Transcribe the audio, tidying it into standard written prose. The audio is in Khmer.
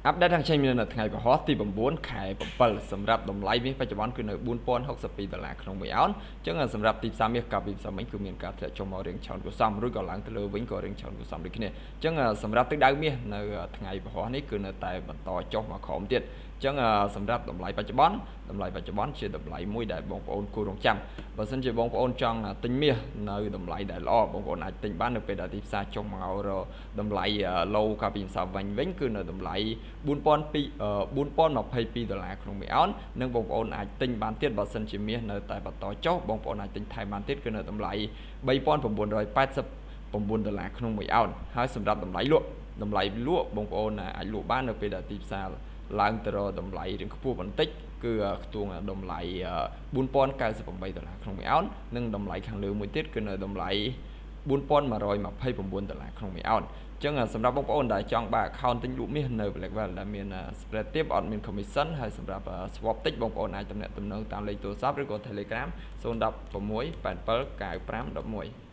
អាប់ដេតខាងចេញមាននៅថ្ងៃពហុទី9ខែ7សម្រាប់តម្លៃមាសបច្ចុប្បន្នគឺនៅ$4062ក្នុង1អោនអញ្ចឹងសម្រាប់ទីផ្សារមាសកាលពីផ្សារមិញគឺមានការធ្លាក់ចុះមករៀងច្រើនគួរសមរួចក៏ឡើងទៅលើវិញក៏រៀងច្រើនគួរសមដូចគ្នាអញ្ចឹងសម្រាប់ទិសដៅមាសនៅថ្ងៃពហុនេះគឺនៅតែបន្តចុះមកក្រោមទៀតអញ្ចឹងសម្រាប់តម្លៃបច្ចុប្បន្នជាតម្លៃមួយដែលបងប្អូនគួររងចាំបើសិនជាបងប្អូនចង់ទិញមាសនៅតម្លៃដែលល្អបងប្អូនអាចទិញបាននៅពេលដែលទីផ្សារចុះមករកតម្លៃ low កាលពីផ្សារវិញគឺនៅតម្លៃ$4022ក្នុង1អោននិងបងប្អូនអាចទិញបានទៀតបើសិនជាមាសនៅតែបន្តចុះបងប្អូនអាចទិញថែមបានទៀតគឺនៅតម្លៃ$3989ក្នុង1អោនហើយសម្រាប់តម្លៃលក់បងប្អូនអាចលក់បាននៅពេលដែលទីផ្សារឡើងទៅរកតម្លៃរៀងខ្ពស់បន្តិចគឺខ្ទង់តម្លៃ$4098ក្នុង1អោននិងតម្លៃខាងលើមួយទៀតគឺនៅតម្លៃ$4129ក្នុង1អោនអញ្ចឹងសម្រាប់បងប្អូនដែលចង់បើក account ទិញលក់មាសនៅ Blackwell ដែលមាន spread ទាបអត់មាន commission ហើយសម្រាប់ swap តិចបងប្អូនអាចទំនាក់ទំនងតាមលេខទូរស័ព្ទឬក៏ Telegram 016 87 95 11